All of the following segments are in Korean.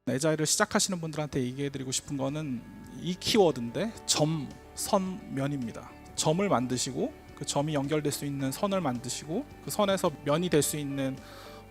에자일을 시작하시는 분들한테 얘기해드리고 싶은 거는 이 키워드인데 점, 선, 면입니다. 점을 만드시고 그 점이 연결될 수 있는 선을 만드시고 그 선에서 면이 될 수 있는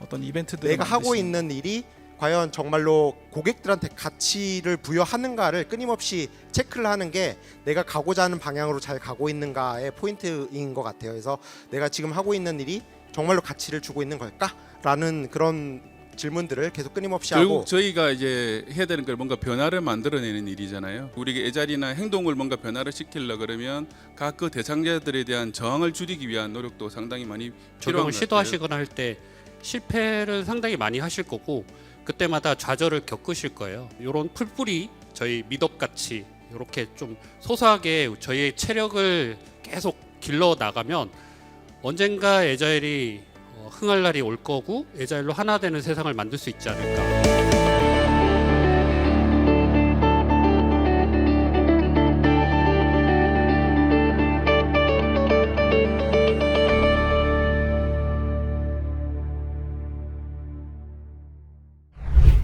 어떤 이벤트들을 내가 하고 만드시는 있는 일이 과연 정말로 고객들한테 가치를 부여하는가를 끊임없이 체크를 하는 게 내가 가고자 하는 방향으로 잘 가고 있는가의 포인트인 것 같아요. 그래서 내가 지금 하고 있는 일이 정말로 가치를 주고 있는 걸까라는 그런 질문들을 계속 끊임없이 하고, 결국 저희가 이제 해야 되는 걸 뭔가 변화를 만들어내는 일이잖아요. 우리가 애자리나 행동을 뭔가 변화를 시키려 그러면 각 그 대상자들에 대한 저항을 줄이기 위한 노력도 상당히 많이 필요한 적용을 것 같아요. 시도하시거나 할 때 실패를 상당히 많이 하실 거고 그때마다 좌절을 겪으실 거예요. 이런 풀뿌리 저희 미덕 같이 이렇게 좀 소소하게 저희의 체력을 계속 길러 나가면 언젠가 에자일이 흥할 날이 올 거고 에자일로 하나 되는 세상을 만들 수 있지 않을까.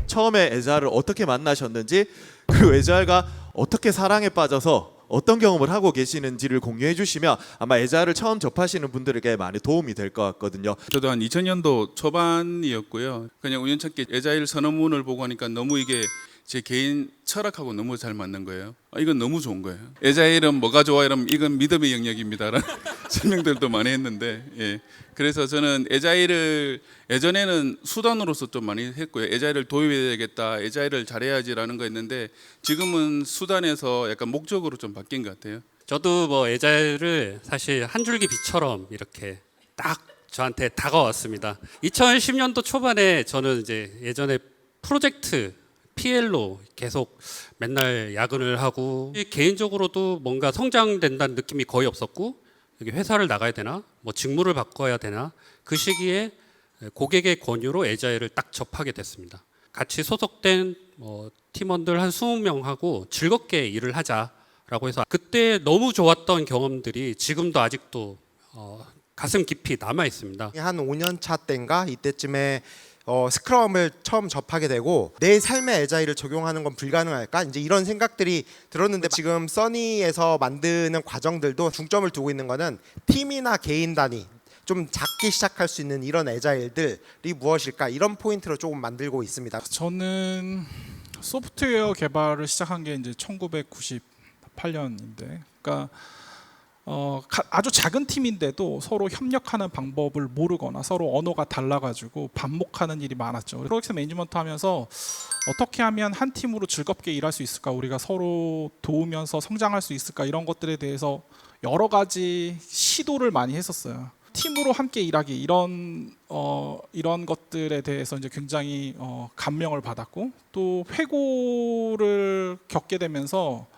처음에 에자를 어떻게 만나셨는지, 그리고 에자가 어떻게 사랑에 빠져서 어떤 경험을 하고 계시는지를 공유해 주시면 아마 에자를 처음 접하시는 분들에게 많이 도움이 될 것 같거든요. 저도 한 2000년도 초반이었고요. 그냥 우연찮게 에자일 선언문을 보고 하니까 너무 이게 제 개인 철학하고 너무 잘 맞는 거예요. 이건 너무 좋은 거예요. 에자일은 뭐가 좋아? 이러면 이건 믿음의 영역입니다라는 설명들도 많이 했는데, 예. 그래서 저는 에자일을 예전에는 수단으로서 좀 많이 했고요. 에자일을 도입해야 되겠다, 에자일을 잘해야지라는 거였는데 지금은 수단에서 약간 목적으로 좀 바뀐 것 같아요. 저도 뭐 에자일을 사실 한 줄기 빛처럼 이렇게 딱 저한테 다가왔습니다. 2010년도 초반에 저는 이제 예전에 프로젝트 PL로 계속 맨날 야근을 하고 개인적으로도 뭔가 성장된다는 느낌이 거의 없었고 여기 회사를 나가야 되나 뭐 직무를 바꿔야 되나 그 시기에 고객의 권유로 에자일을 딱 접하게 됐습니다. 같이 소속된 팀원들 한 20명하고 즐겁게 일을 하자라고 해서 그때 너무 좋았던 경험들이 지금도 아직도 가슴 깊이 남아 있습니다. 한 5년 차 때인가 이때쯤에 스크럼을 처음 접하게 되고 내 삶의 에자일을 적용하는 건 불가능할까? 이제 이런 생각들이 들었는데 지금 써니에서 만드는 과정들도 중점을 두고 있는 거는 팀이나 개인 단위 좀 작게 시작할 수 있는 이런 에자일들이 무엇일까? 이런 포인트로 조금 만들고 있습니다. 저는 소프트웨어 개발을 시작한 게 이제 1998년인데, 그러니까 아주 작은 팀인데도 서로 협력하는 방법을 모르거나 서로 언어가 달라가지고 반복하는 일이 많았죠. 프로젝트 매니지먼트 하면서 어떻게 하면 한 팀으로 즐겁게 일할 수 있을까, 우리가 서로 도우면서 성장할 수 있을까, 이런 것들에 대해서 여러 가지 시도를 많이 했었어요. 팀으로 함께 일하기 이런 것들에 대해서 이제 굉장히 감명을 받았고, 또 회고를 겪게 되면서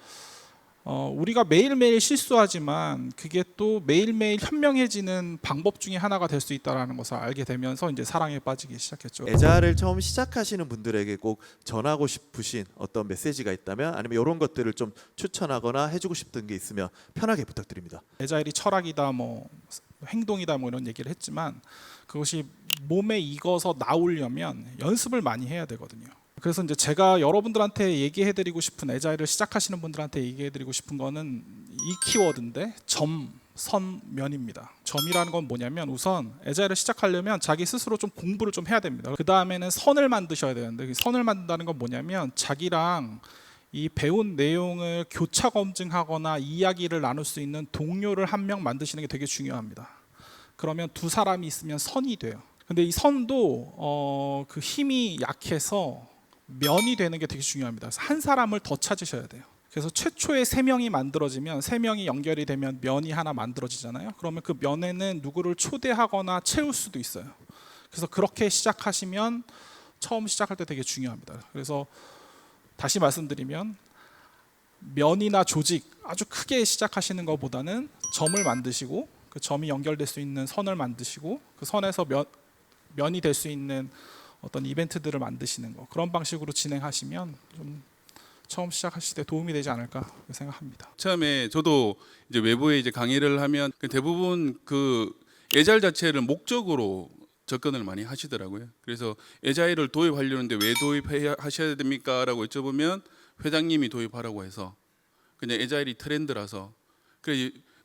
우리가 매일매일 실수하지만 그게 또 매일매일 현명해지는 방법 중에 하나가 될 수 있다는 것을 알게 되면서 이제 사랑에 빠지기 시작했죠. 에자를 처음 시작하시는 분들에게 꼭 전하고 싶으신 어떤 메시지가 있다면, 아니면 이런 것들을 좀 추천하거나 해주고 싶은 게 있으면 편하게 부탁드립니다. 에자일이 철학이다, 뭐 행동이다, 뭐 이런 얘기를 했지만 그것이 몸에 익어서 나오려면 연습을 많이 해야 되거든요. 그래서 이제 제가 여러분들한테 얘기해드리고 싶은, 에자일을 시작하시는 분들한테 얘기해드리고 싶은 거는 이 키워드인데 점, 선, 면입니다. 점이라는 건 뭐냐면, 우선 에자일을 시작하려면 자기 스스로 좀 공부를 좀 해야 됩니다. 그 다음에는 선을 만드셔야 되는데, 선을 만든다는 건 뭐냐면 자기랑 이 배운 내용을 교차 검증하거나 이야기를 나눌 수 있는 동료를 한 명 만드시는 게 되게 중요합니다. 그러면 두 사람이 있으면 선이 돼요. 근데 이 선도 그 힘이 약해서 면이 되는 게 되게 중요합니다. 그래서 한 사람을 더 찾으셔야 돼요. 그래서 최초에 3명이 만들어지면, 3명이 연결이 되면 면이 하나 만들어지잖아요. 그러면 그 면에는 누구를 초대하거나 채울 수도 있어요. 그래서 그렇게 시작하시면 처음 시작할 때 되게 중요합니다. 그래서 다시 말씀드리면 면이나 조직 아주 크게 시작하시는 것보다는 점을 만드시고 그 점이 연결될 수 있는 선을 만드시고 그 선에서 면이 될 수 있는 어떤 이벤트들을 만드시는 거, 그런 방식으로 진행하시면 좀 처음 시작하실 때 도움이 되지 않을까 생각합니다. 처음에 저도 이제 외부에 이제 강의를 하면 대부분 그 에자일 자체를 목적으로 접근을 많이 하시더라고요. 그래서 에자일을 도입하려는데 왜 도입하셔야 됩니까?라고 여쭤보면 회장님이 도입하라고 해서 그냥 에자일이 트렌드라서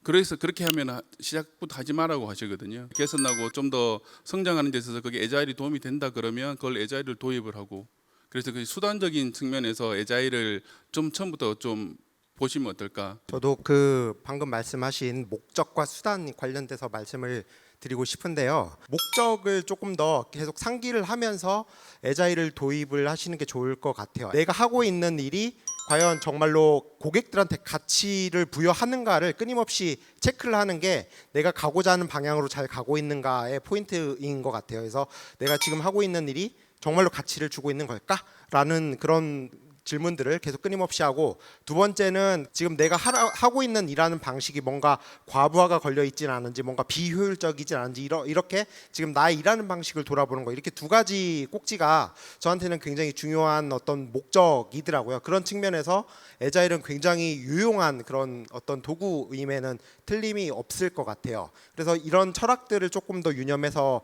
그래서 그렇게 하면 시작부터 하지 말라고 하시거든요. 개선하고 좀 더 성장하는 데 있어서 그게 에자일이 도움이 된다 그러면 그걸 에자일을 도입을 하고 그래서 그 수단적인 측면에서 에자일을 좀 처음부터 좀 보시면 어떨까? 저도 그 방금 말씀하신 목적과 수단 관련돼서 말씀을 드리고 싶은데요. 목적을 조금 더 계속 상기를 하면서 에자일을 도입을 하시는 게 좋을 것 같아요. 내가 하고 있는 일이 과연 정말로 고객들한테 가치를 부여하는가를 끊임없이 체크를 하는 게 내가 가고자 하는 방향으로 잘 가고 있는가의 포인트인 것 같아요. 그래서 내가 지금 하고 있는 일이 정말로 가치를 주고 있는 걸까라는 그런 질문들을 계속 끊임없이 하고, 두 번째는 지금 내가 하고 있는 일하는 방식이 뭔가 과부하가 걸려 있지는 않은지, 뭔가 비효율적이지 않은지, 이렇게 지금 나의 일하는 방식을 돌아보는 거, 이렇게 두 가지 꼭지가 저한테는 굉장히 중요한 어떤 목적이더라고요. 그런 측면에서 에자일은 굉장히 유용한 그런 어떤 도구임에는 틀림이 없을 것 같아요. 그래서 이런 철학들을 조금 더 유념해서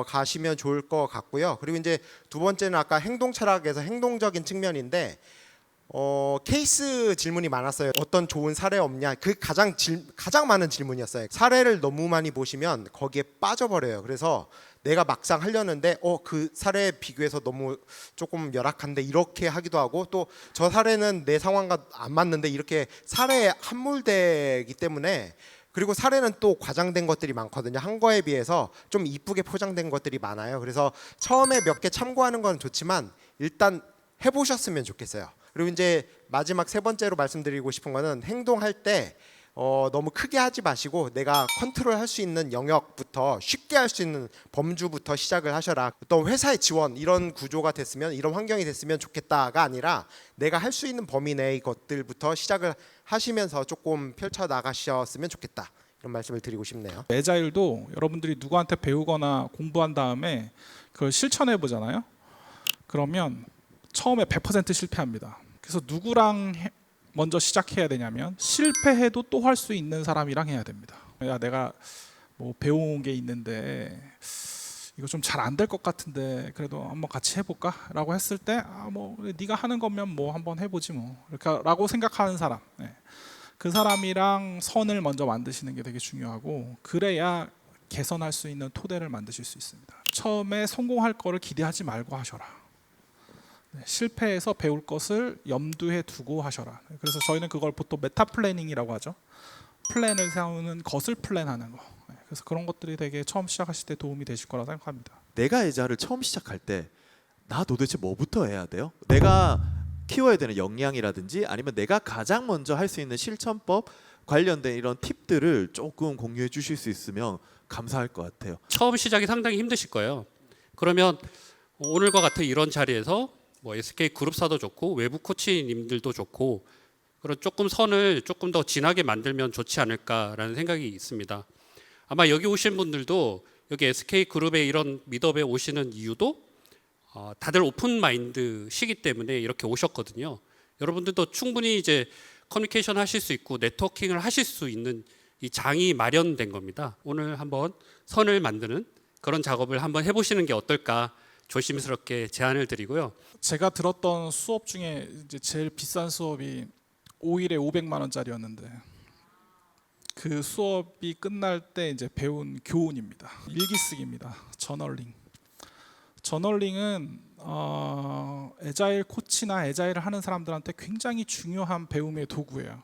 가시면 좋을 것 같고요. 그리고 이제 두 번째는 아까 행동 철학에서 행동적인 측면인데, 케이스 질문이 많았어요. 어떤 좋은 사례 없냐? 그 가장 많은 질문이었어요. 사례를 너무 많이 보시면 거기에 빠져버려요. 그래서 내가 막상 하려는데 그 사례에 비교해서 너무 조금 열악한데 이렇게 하기도 하고, 또 저 사례는 내 상황과 안 맞는데 이렇게 사례에 함몰되기 때문에, 그리고 사례는 또 과장된 것들이 많거든요. 한 거에 비해서 좀 이쁘게 포장된 것들이 많아요. 그래서 처음에 몇 개 참고하는 건 좋지만 일단 해보셨으면 좋겠어요. 그리고 이제 마지막 세 번째로 말씀드리고 싶은 거는, 행동할 때 너무 크게 하지 마시고 내가 컨트롤할 수 있는 영역부터, 쉽게 할 수 있는 범주부터 시작을 하셔라. 또 회사의 지원, 이런 구조가 됐으면, 이런 환경이 됐으면 좋겠다가 아니라 내가 할 수 있는 범위 내의 것들부터 시작을 하시면서 조금 펼쳐 나가셨으면 좋겠다, 이런 말씀을 드리고 싶네요. 에자일도 여러분들이 누구한테 배우거나 공부한 다음에 그걸 실천해 보잖아요. 그러면 처음에 100% 실패합니다. 그래서 누구랑 먼저 시작해야 되냐면, 실패해도 또 할 수 있는 사람이랑 해야 됩니다. 야, 내가 뭐 배워온 게 있는데 이거 좀 잘 안 될 것 같은데 그래도 한번 같이 해볼까? 라고 했을 때 뭐 네가 하는 거면 뭐 한번 해보지 뭐, 라고 생각하는 사람, 그 사람이랑 선을 먼저 만드시는 게 되게 중요하고, 그래야 개선할 수 있는 토대를 만드실 수 있습니다. 처음에 성공할 거를 기대하지 말고 하셔라. 실패해서 배울 것을 염두에 두고 하셔라. 그래서 저희는 그걸 보통 메타 플래닝이라고 하죠. 플랜을 세우는 것을 플랜하는 거. 그래서 그런 것들이 되게 처음 시작하실 때 도움이 되실 거라 생각합니다. 내가 에자를 처음 시작할 때 나 도대체 뭐부터 해야 돼요? 내가 키워야 되는 역량이라든지 아니면 내가 가장 먼저 할 수 있는 실천법 관련된 이런 팁들을 조금 공유해 주실 수 있으면 감사할 것 같아요. 처음 시작이 상당히 힘드실 거예요. 그러면 오늘과 같은 이런 자리에서 뭐 SK 그룹사도 좋고 외부 코치님들도 좋고, 그런 조금 선을 조금 더 진하게 만들면 좋지 않을까라는 생각이 있습니다. 아마 여기 오신 분들도 여기 SK 그룹의 이런 미드업에 오시는 이유도 다들 오픈 마인드시기 때문에 이렇게 오셨거든요. 여러분들도 충분히 이제 커뮤니케이션 하실 수 있고 네트워킹을 하실 수 있는 이 장이 마련된 겁니다. 오늘 한번 선을 만드는 그런 작업을 한번 해보시는 게 어떨까 조심스럽게 제안을 드리고요. 제가 들었던 수업 중에 이제 제일 비싼 수업이 5일에 500만 원짜리였는데, 그 수업이 끝날 때 이제 배운 교훈입니다. 일기쓰기입니다. 저널링. 저널링은 에자일 코치나 에자일을 하는 사람들한테 굉장히 중요한 배움의 도구예요.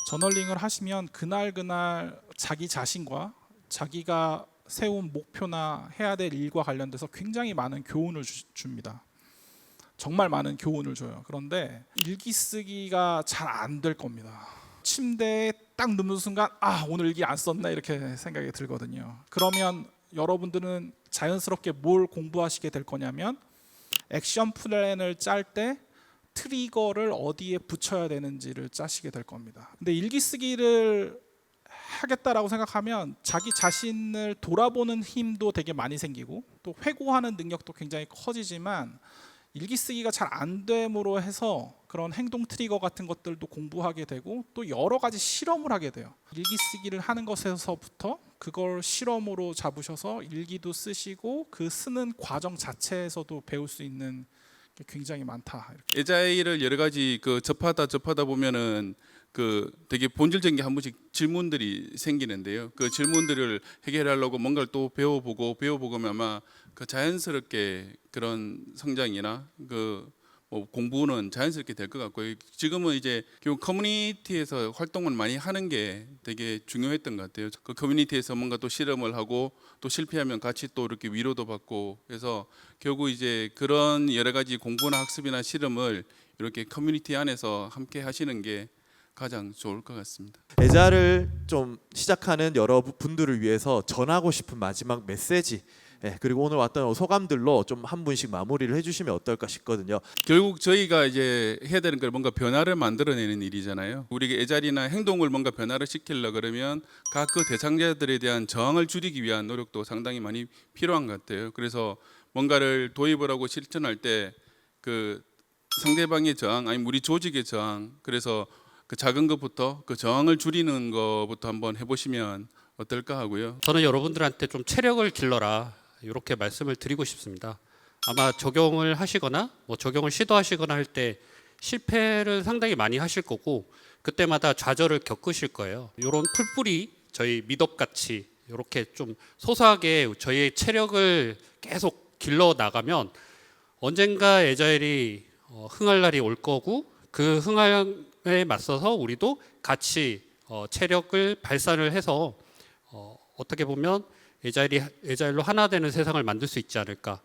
저널링을 하시면 그날 자기 자신과 자기가 세운 목표나 해야 될 일과 관련돼서 굉장히 많은 교훈을 줍니다. 정말 많은 교훈을 줘요. 그런데 일기 쓰기가 잘 안 될 겁니다. 침대에 딱 눕는 순간 오늘 일기 안 썼네 이렇게 생각이 들거든요. 그러면 여러분들은 자연스럽게 뭘 공부하시게 될 거냐면, 액션 플랜을 짤 때 트리거를 어디에 붙여야 되는지를 짜시게 될 겁니다. 근데 일기 쓰기를 하겠다라고 생각하면 자기 자신을 돌아보는 힘도 되게 많이 생기고 또 회고하는 능력도 굉장히 커지지만, 일기 쓰기가 잘 안 됨으로 해서 그런 행동 트리거 같은 것들도 공부하게 되고 또 여러 가지 실험을 하게 돼요. 일기 쓰기를 하는 것에서부터 그걸 실험으로 잡으셔서 일기도 쓰시고 그 쓰는 과정 자체에서도 배울 수 있는 게 굉장히 많다. 이렇게. 에자일을 여러 가지 그 접하다 보면은 그 되게 본질적인 게 한 번씩 질문들이 생기는데요. 그 질문들을 해결하려고 뭔가를 또 배워보면 아마 그 자연스럽게 그런 성장이나 그 뭐 공부는 자연스럽게 될 것 같고요. 지금은 이제 결국 커뮤니티에서 활동을 많이 하는 게 되게 중요했던 것 같아요. 그 커뮤니티에서 뭔가 또 실험을 하고 또 실패하면 같이 또 이렇게 위로도 받고 그래서 결국 이제 그런 여러 가지 공부나 학습이나 실험을 이렇게 커뮤니티 안에서 함께 하시는 게 가장 좋을 것 같습니다. 애자를 좀 시작하는 여러분들을 위해서 전하고 싶은 마지막 메시지, 그리고 오늘 왔던 소감들로 좀 한 분씩 마무리를 해주시면 어떨까 싶거든요. 결국 저희가 이제 해야 되는 건 뭔가 변화를 만들어내는 일이잖아요. 우리가 애자리나 행동을 뭔가 변화를 시키려 그러면 각 그 대상자들에 대한 저항을 줄이기 위한 노력도 상당히 많이 필요한 것 같아요. 그래서 뭔가를 도입을 하고 실천할 때 그 상대방의 저항, 아니면 우리 조직의 저항, 그래서 그 작은 것부터 그 저항을 줄이는 것부터 한번 해보시면 어떨까 하고요. 저는 여러분들한테 좀 체력을 길러라 이렇게 말씀을 드리고 싶습니다. 아마 적용을 하시거나 뭐 적용을 시도하시거나 할 때 실패를 상당히 많이 하실 거고 그때마다 좌절을 겪으실 거예요. 이런 풀뿌리 저희 미덕 같이 이렇게 좀 소소하게 저희의 체력을 계속 길러 나가면 언젠가 에자일이 흥할 날이 올 거고 그 흥함에 맞서서 우리도 같이 체력을 발산을 해서 어떻게 보면 에자일로 하나 되는 세상을 만들 수 있지 않을까.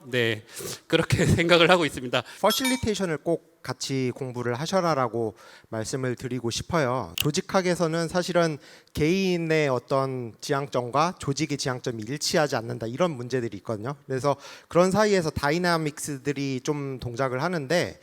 네, 그렇게 생각을 하고 있습니다. 퍼실리테이션을 꼭 같이 공부를 하셔라라고 말씀을 드리고 싶어요. 조직학에서는 사실은 개인의 어떤 지향점과 조직의 지향점이 일치하지 않는다 이런 문제들이 있거든요. 그래서 그런 사이에서 다이나믹스들이 좀 동작을 하는데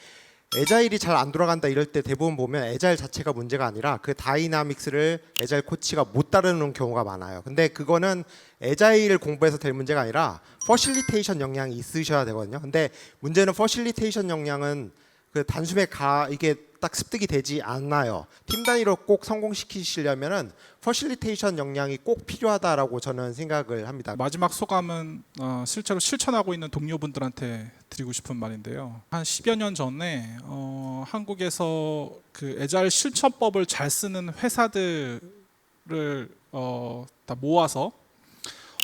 에자일이 잘 안 돌아간다 이럴 때 대부분 보면 에자일 자체가 문제가 아니라 그 다이나믹스를 에자일 코치가 못 따르는 경우가 많아요. 근데 그거는 에자일을 공부해서 될 문제가 아니라 퍼실리테이션 역량이 있으셔야 되거든요. 근데 문제는 퍼실리테이션 역량은 그 단숨에 이게 딱 습득이 되지 않아요. 팀 단위로 꼭 성공시키시려면은 퍼실리테이션 역량이 꼭 필요하다라고 저는 생각을 합니다. 마지막 소감은 실제로 실천하고 있는 동료분들한테 드리고 싶은 말인데요. 한 10여 년 전에 한국에서 그 에자일 실천법을 잘 쓰는 회사들을 다 모아서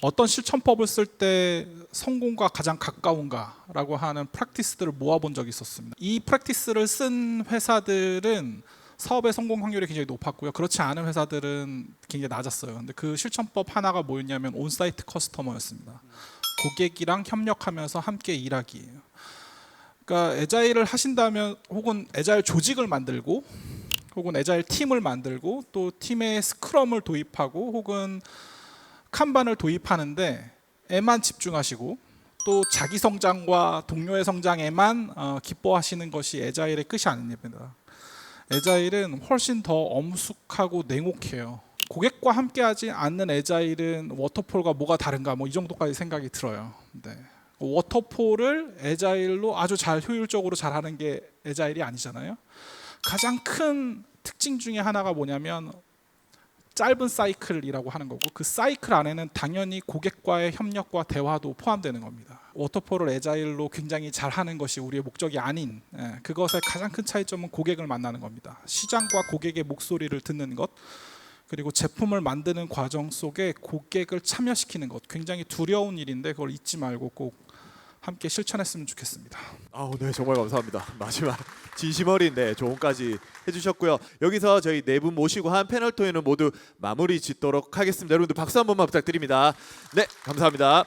어떤 실천법을 쓸 때 성공과 가장 가까운가라고 하는 프랙티스들을 모아본 적이 있었습니다. 이 프랙티스를 쓴 회사들은 사업의 성공 확률이 굉장히 높았고요. 그렇지 않은 회사들은 굉장히 낮았어요. 근데 그 실천법 하나가 뭐였냐면 온사이트 커스터머였습니다. 고객이랑 협력하면서 함께 일하기예요. 그러니까 에자일을 하신다면 혹은 에자일 조직을 만들고 혹은 에자일 팀을 만들고 또 팀에 스크럼을 도입하고 혹은 칸반을 도입하는데 에만 집중하시고 또 자기 성장과 동료의 성장에만 기뻐하시는 것이 에자일의 끝이 아닙니다. 에자일은 훨씬 더 엄숙하고 냉혹해요. 고객과 함께하지 않는 에자일은 워터폴과 뭐가 다른가 뭐 이 정도까지 생각이 들어요. 네. 워터폴을 에자일로 아주 잘 효율적으로 잘하는 게 에자일이 아니잖아요. 가장 큰 특징 중에 하나가 뭐냐면 짧은 사이클이라고 하는 거고 그 사이클 안에는 당연히 고객과의 협력과 대화도 포함되는 겁니다. 워터폴을 에자일로 굉장히 잘하는 것이 우리의 목적이 아닌 그것의 가장 큰 차이점은 고객을 만나는 겁니다. 시장과 고객의 목소리를 듣는 것 그리고 제품을 만드는 과정 속에 고객을 참여시키는 것 굉장히 두려운 일인데 그걸 잊지 말고 꼭 함께 실천했으면 좋겠습니다. 네, 정말 감사합니다. 마지막 진심 어린 조언까지 해주셨고요. 여기서 저희 네 분 모시고 한 패널 토의는 모두 마무리 짓도록 하겠습니다. 여러분들 박수 한 번만 부탁드립니다. 네, 감사합니다.